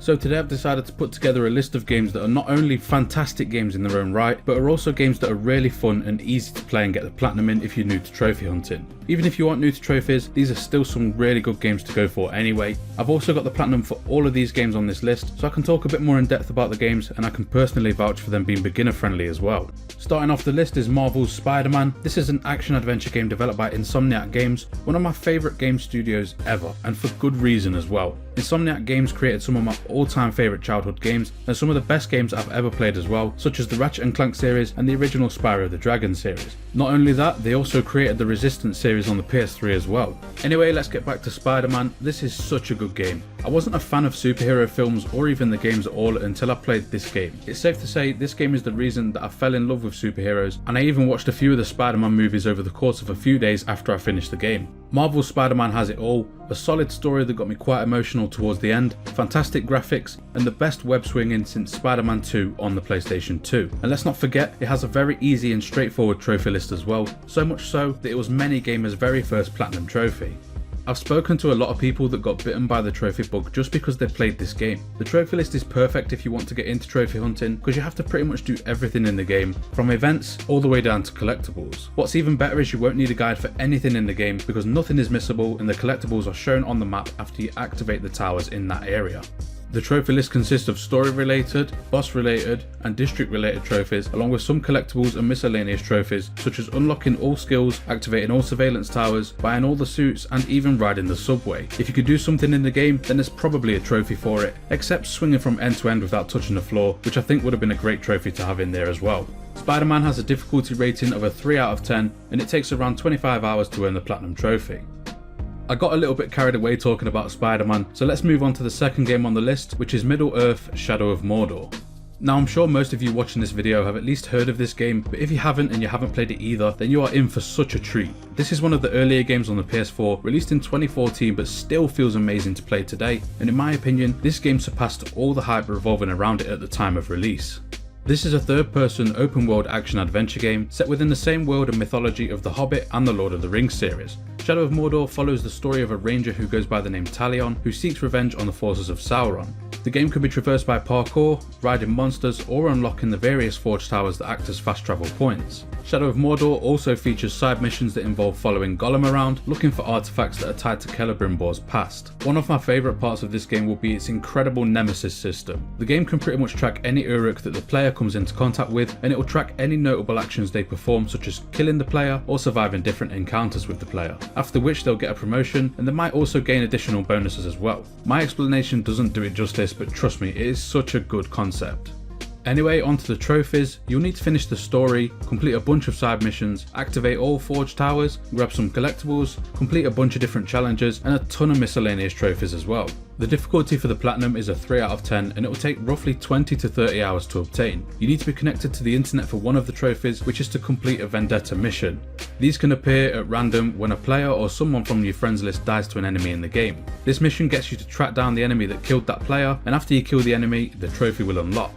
So today I've decided to put together a list of games that are not only fantastic games in their own right, but are also games that are really fun and easy to play and get the platinum in if you're new to trophy hunting. Even if you aren't new to trophies, these are still some really good games to go for anyway. I've also got the platinum for all of these games on this list, so I can talk a bit more in depth about the games, and I can personally vouch for them being beginner friendly as well. Starting off the list is Marvel's Spider-Man. This is an action adventure game developed by Insomniac Games, one of my favourite game studios ever, and for good reason as well. Insomniac Games created some of my all-time favourite childhood games, and some of the best games I've ever played as well, such as the Ratchet & Clank series and the original Spyro the Dragon series. Not only that, they also created the Resistance series on the PS3 as well. Anyway, let's get back to Spider-Man. This is such a good game. I wasn't a fan of superhero films or even the games at all until I played this game. It's safe to say this game is the reason that I fell in love with superheroes, and I even watched a few of the Spider-Man movies over the course of a few days after I finished the game. Marvel's Spider-Man has it all: a solid story that got me quite emotional towards the end, fantastic graphics, and the best web swinging since Spider-Man 2 on the PlayStation 2. And let's not forget, it has a very easy and straightforward trophy list as well, so much so that it was many gamers' very first platinum trophy. I've spoken to a lot of people that got bitten by the trophy bug just because they played this game. The trophy list is perfect if you want to get into trophy hunting, because you have to pretty much do everything in the game, from events all the way down to collectibles. What's even better is you won't need a guide for anything in the game, because nothing is missable and the collectibles are shown on the map after you activate the towers in that area. The trophy list consists of story related, boss related and district related trophies, along with some collectibles and miscellaneous trophies such as unlocking all skills, activating all surveillance towers, buying all the suits and even riding the subway. If you could do something in the game, then there's probably a trophy for it, except swinging from end to end without touching the floor, which I think would have been a great trophy to have in there as well. Spider-Man has a difficulty rating of a 3 out of 10 and it takes around 25 hours to earn the platinum trophy. I got a little bit carried away talking about Spider-Man, so let's move on to the second game on the list, which is Middle-earth: Shadow of Mordor. Now I'm sure most of you watching this video have at least heard of this game, but if you haven't and you haven't played it either, then you are in for such a treat. This is one of the earlier games on the PS4, released in 2014 but still feels amazing to play today, and in my opinion, this game surpassed all the hype revolving around it at the time of release. This is a third-person open-world action-adventure game set within the same world and mythology of The Hobbit and the Lord of the Rings series. Shadow of Mordor follows the story of a ranger who goes by the name Talion, who seeks revenge on the forces of Sauron. The game can be traversed by parkour, riding monsters, or unlocking the various forge towers that act as fast travel points. Shadow of Mordor also features side missions that involve following Gollum around, looking for artifacts that are tied to Celebrimbor's past. One of my favourite parts of this game will be its incredible nemesis system. The game can pretty much track any Uruk that the player comes into contact with, and it will track any notable actions they perform, such as killing the player or surviving different encounters with the player, after which they'll get a promotion and they might also gain additional bonuses as well. My explanation doesn't do it justice, but trust me, it is such a good concept. Anyway, onto the trophies. You'll need to finish the story, complete a bunch of side missions, activate all forge towers, grab some collectibles, complete a bunch of different challenges, and a ton of miscellaneous trophies as well. The difficulty for the platinum is a 3 out of 10 and it will take roughly 20 to 30 hours to obtain. You need to be connected to the internet for one of the trophies, which is to complete a vendetta mission. These can appear at random when a player or someone from your friends list dies to an enemy in the game. This mission gets you to track down the enemy that killed that player, and after you kill the enemy, the trophy will unlock.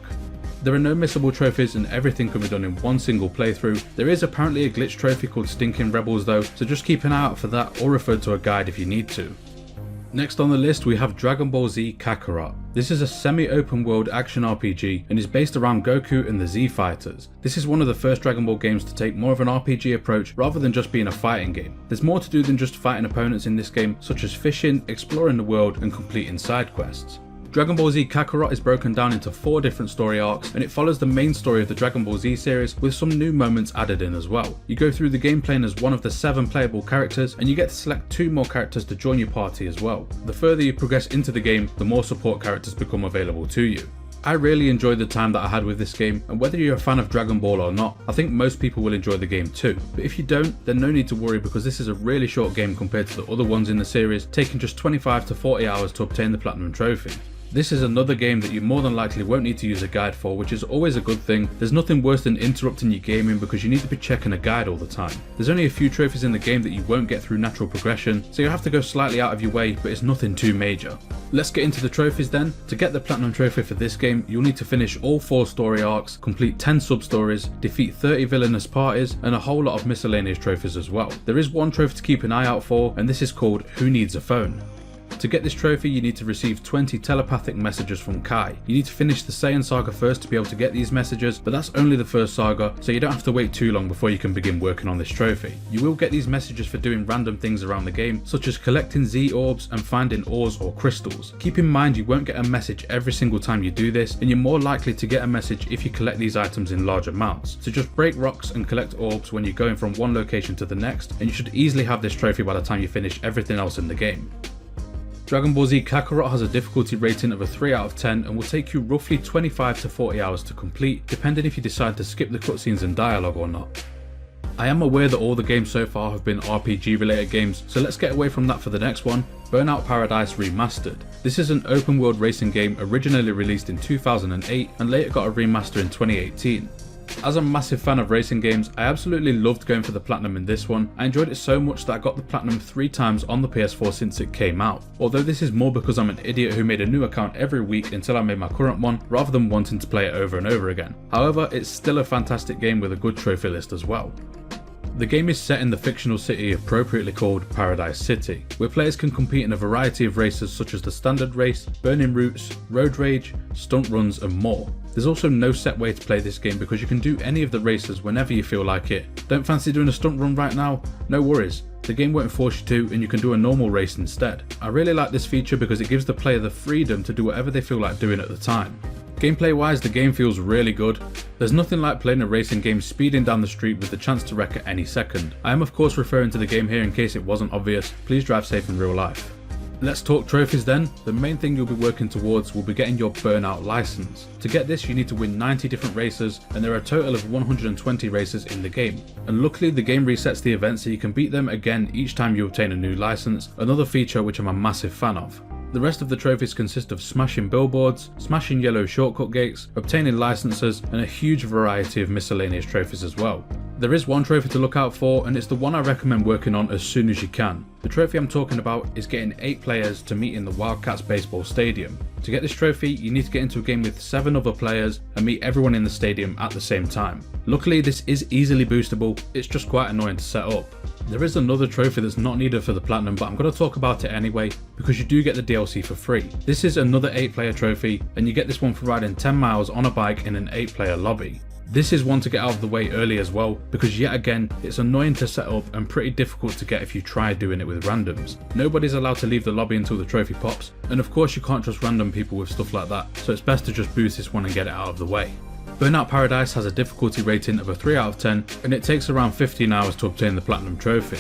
There are no missable trophies and everything can be done in one single playthrough. There is apparently a glitch trophy called Stinking Rebels though, so just keep an eye out for that or refer to a guide if you need to. Next on the list we have Dragon Ball Z Kakarot. This is a semi-open world action RPG and is based around Goku and the Z Fighters. This is one of the first Dragon Ball games to take more of an RPG approach rather than just being a fighting game. There's more to do than just fighting opponents in this game, such as fishing, exploring the world and completing side quests. Dragon Ball Z Kakarot is broken down into 4 different story arcs, and it follows the main story of the Dragon Ball Z series with some new moments added in as well. You go through the game playing as one of the 7 playable characters, and you get to select 2 more characters to join your party as well. The further you progress into the game, the more support characters become available to you. I really enjoyed the time that I had with this game, and whether you're a fan of Dragon Ball or not, I think most people will enjoy the game too. But if you don't, then no need to worry, because this is a really short game compared to the other ones in the series, taking just 25 to 40 hours to obtain the Platinum Trophy. This is another game that you more than likely won't need to use a guide for, which is always a good thing. There's nothing worse than interrupting your gaming because you need to be checking a guide all the time. There's only a few trophies in the game that you won't get through natural progression, so you'll have to go slightly out of your way, but it's nothing too major. Let's get into the trophies then. To get the Platinum Trophy for this game, you'll need to finish all 4 story arcs, complete 10 sub-stories, defeat 30 villainous parties, and a whole lot of miscellaneous trophies as well. There is one trophy to keep an eye out for, and this is called Who Needs a Phone? To get this trophy, you need to receive 20 telepathic messages from Kai. You need to finish the Saiyan saga first to be able to get these messages, but that's only the first saga, so you don't have to wait too long before you can begin working on this trophy. You will get these messages for doing random things around the game, such as collecting Z orbs and finding ores or crystals. Keep in mind you won't get a message every single time you do this, and you're more likely to get a message if you collect these items in large amounts. So just break rocks and collect orbs when you're going from one location to the next, and you should easily have this trophy by the time you finish everything else in the game. Dragon Ball Z Kakarot has a difficulty rating of a 3 out of 10 and will take you roughly 25 to 40 hours to complete, depending if you decide to skip the cutscenes and dialogue or not. I am aware that all the games so far have been RPG related games, so let's get away from that for the next one, Burnout Paradise Remastered. This is an open world racing game originally released in 2008 and later got a remaster in 2018. As a massive fan of racing games, I absolutely loved going for the platinum in this one. I enjoyed it so much that I got the platinum 3 times on the PS4 since it came out. Although this is more because I'm an idiot who made a new account every week until I made my current one, rather than wanting to play it over and over again. However, it's still a fantastic game with a good trophy list as well. The game is set in the fictional city appropriately called Paradise City, where players can compete in a variety of races such as the standard race, burning routes, road rage, stunt runs and more. There's also no set way to play this game because you can do any of the races whenever you feel like it. Don't fancy doing a stunt run right now? No worries. The game won't force you to, and you can do a normal race instead. I really like this feature because it gives the player the freedom to do whatever they feel like doing at the time. Gameplay wise, the game feels really good. There's nothing like playing a racing game speeding down the street with the chance to wreck at any second. I am of course referring to the game here in case it wasn't obvious. Please drive safe in real life. Let's talk trophies then. The main thing you'll be working towards will be getting your Burnout license. To get this you need to win 90 different races, and there are a total of 120 races in the game. And luckily the game resets the events so you can beat them again each time you obtain a new license, another feature which I'm a massive fan of. The rest of the trophies consist of smashing billboards, smashing yellow shortcut gates, obtaining licenses, and a huge variety of miscellaneous trophies as well. There is one trophy to look out for, and it's the one I recommend working on as soon as you can. The trophy I'm talking about is getting 8 players to meet in the Wildcats baseball stadium. To get this trophy, you need to get into a game with 7 other players and meet everyone in the stadium at the same time. Luckily this is easily boostable, it's just quite annoying to set up. There is another trophy that's not needed for the platinum, but I'm going to talk about it anyway because you do get the DLC for free. This is another 8-player trophy, and you get this one for riding 10 miles on a bike in an 8-player lobby. This is one to get out of the way early as well, because yet again it's annoying to set up and pretty difficult to get if you try doing it with randoms. Nobody's allowed to leave the lobby until the trophy pops, and of course you can't trust random people with stuff like that, so it's best to just boost this one and get it out of the way. Burnout Paradise has a difficulty rating of a 3 out of 10, and it takes around 15 hours to obtain the platinum trophy.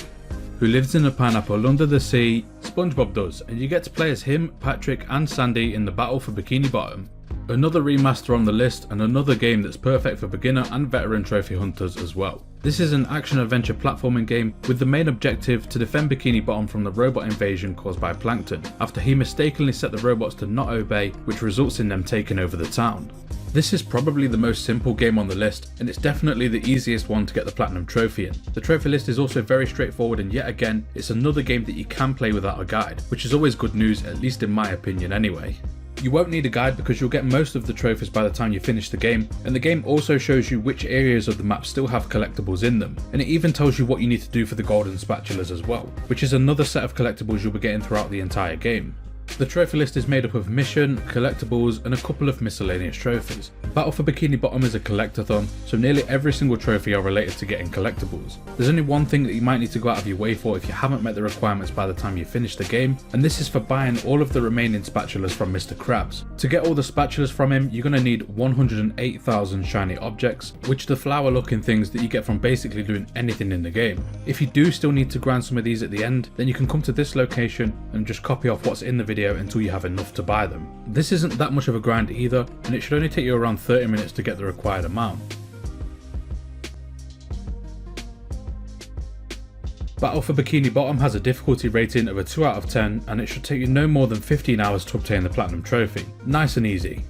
Who lives in a pineapple under the sea? SpongeBob does, and you get to play as him, Patrick and Sandy in the battle for Bikini Bottom. Another remaster on the list, and another game that's perfect for beginner and veteran trophy hunters as well. This is an action-adventure platforming game with the main objective to defend Bikini Bottom from the robot invasion caused by Plankton, after he mistakenly set the robots to not obey, which results in them taking over the town. This is probably the most simple game on the list, and it's definitely the easiest one to get the platinum trophy in. The trophy list is also very straightforward, and yet again, it's another game that you can play without a guide, which is always good news, at least in my opinion anyway. You won't need a guide because you'll get most of the trophies by the time you finish the game, and the game also shows you which areas of the map still have collectibles in them, and it even tells you what you need to do for the golden spatulas as well, which is another set of collectibles you'll be getting throughout the entire game. The trophy list is made up of mission, collectibles and a couple of miscellaneous trophies. Battle for Bikini Bottom is a collectathon, so nearly every single trophy are related to getting collectibles. There's only one thing that you might need to go out of your way for if you haven't met the requirements by the time you finish the game, and this is for buying all of the remaining spatulas from Mr. Krabs. To get all the spatulas from him, you're going to need 108,000 shiny objects, which are the flower looking things that you get from basically doing anything in the game. If you do still need to grind some of these at the end, then you can come to this location and just copy off what's in the video until you have enough to buy them. This isn't that much of a grind either, and it should only take you around 30 minutes to get the required amount. Battle for Bikini Bottom has a difficulty rating of a 2 out of 10, and it should take you no more than 15 hours to obtain the platinum trophy. Nice and easy.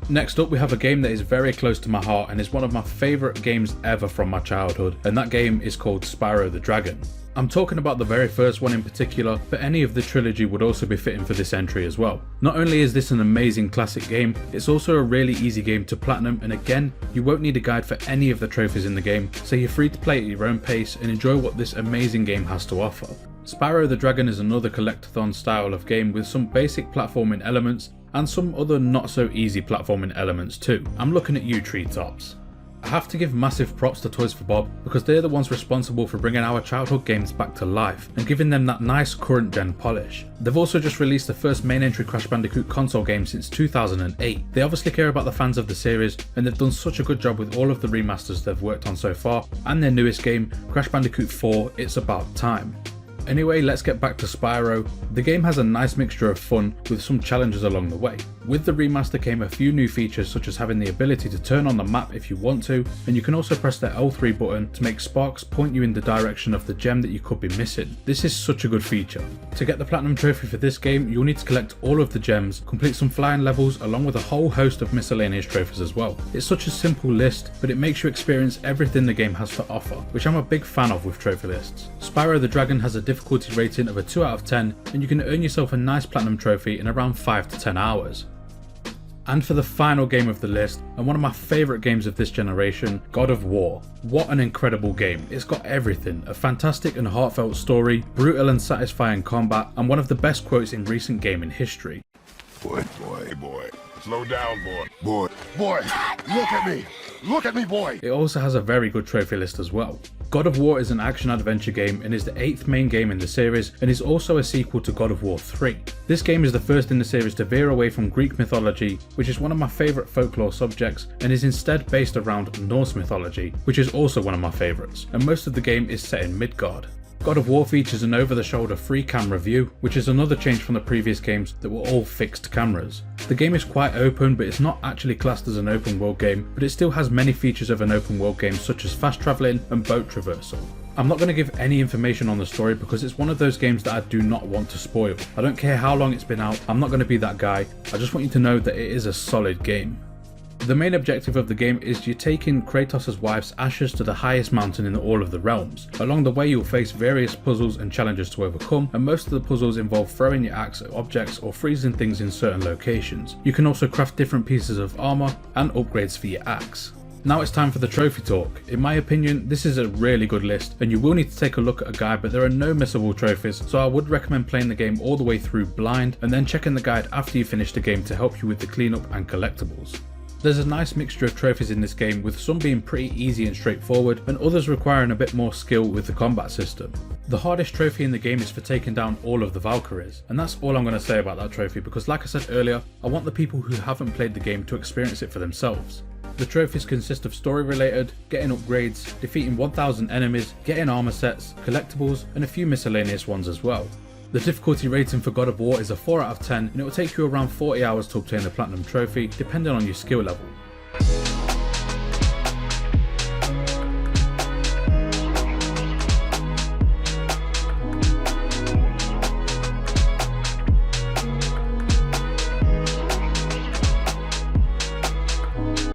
Next up we have a game that is very close to my heart and is one of my favourite games ever from my childhood, and that game is called Spyro the Dragon. I'm talking about the very first one in particular, but any of the trilogy would also be fitting for this entry as well. Not only is this an amazing classic game, it's also a really easy game to platinum, and again, you won't need a guide for any of the trophies in the game, so you're free to play at your own pace and enjoy what this amazing game has to offer. Spyro the Dragon is another collectathon style of game with some basic platforming elements and some other not so easy platforming elements too. I'm looking at you, Treetops. I have to give massive props to Toys for Bob because they're the ones responsible for bringing our childhood games back to life and giving them that nice current gen polish. They've also just released the first main entry Crash Bandicoot console game since 2008. They obviously care about the fans of the series and they've done such a good job with all of the remasters they've worked on so far, and their newest game, Crash Bandicoot 4, It's About Time. Anyway, let's get back to Spyro. The game has a nice mixture of fun with some challenges along the way. With the remaster came a few new features such as having the ability to turn on the map if you want to, and you can also press the L3 button to make sparks point you in the direction of the gem that you could be missing. This is such a good feature. To get the Platinum Trophy for this game, you'll need to collect all of the gems, complete some flying levels along with a whole host of miscellaneous trophies as well. It's such a simple list, but it makes you experience everything the game has to offer, which I'm a big fan of with trophy lists. Spyro the Dragon has a difficulty rating of a 2 out of 10, and you can earn yourself a nice Platinum Trophy in around 5 to 10 hours. And for the final game of the list, and one of my favourite games of this generation, God of War. What an incredible game. It's got everything, a fantastic and heartfelt story, brutal and satisfying combat, and one of the best quotes in recent gaming history. Boy, slow down, boy, look at me, boy. It also has a very good trophy list as well. God of War is an action-adventure game and is the 8th main game in the series, and is also a sequel to God of War 3. This game is the first in the series to veer away from Greek mythology, which is one of my favourite folklore subjects, and is instead based around Norse mythology, which is also one of my favourites, and most of the game is set in Midgard. God of War features an over-the-shoulder free camera view, which is another change from the previous games that were all fixed cameras. The game is quite open, but it's not actually classed as an open world game, but it still has many features of an open world game such as fast travelling and boat traversal. I'm not going to give any information on the story because it's one of those games that I do not want to spoil. I don't care how long it's been out, I'm not going to be that guy, I just want you to know that it is a solid game. The main objective of the game is you're taking Kratos' wife's ashes to the highest mountain in all of the realms. Along the way you'll face various puzzles and challenges to overcome, and most of the puzzles involve throwing your axe at objects or freezing things in certain locations. You can also craft different pieces of armour and upgrades for your axe. Now it's time for the trophy talk. In my opinion, this is a really good list, and you will need to take a look at a guide, but there are no missable trophies, so I would recommend playing the game all the way through blind, and then checking the guide after you finish the game to help you with the cleanup and collectibles. There's a nice mixture of trophies in this game, with some being pretty easy and straightforward, and others requiring a bit more skill with the combat system. The hardest trophy in the game is for taking down all of the Valkyries, and that's all I'm going to say about that trophy because like I said earlier, I want the people who haven't played the game to experience it for themselves. The trophies consist of story related, getting upgrades, defeating 1000 enemies, getting armor sets, collectibles, and a few miscellaneous ones as well. The difficulty rating for God of War is a 4 out of 10, and it will take you around 40 hours to obtain the Platinum Trophy, depending on your skill level.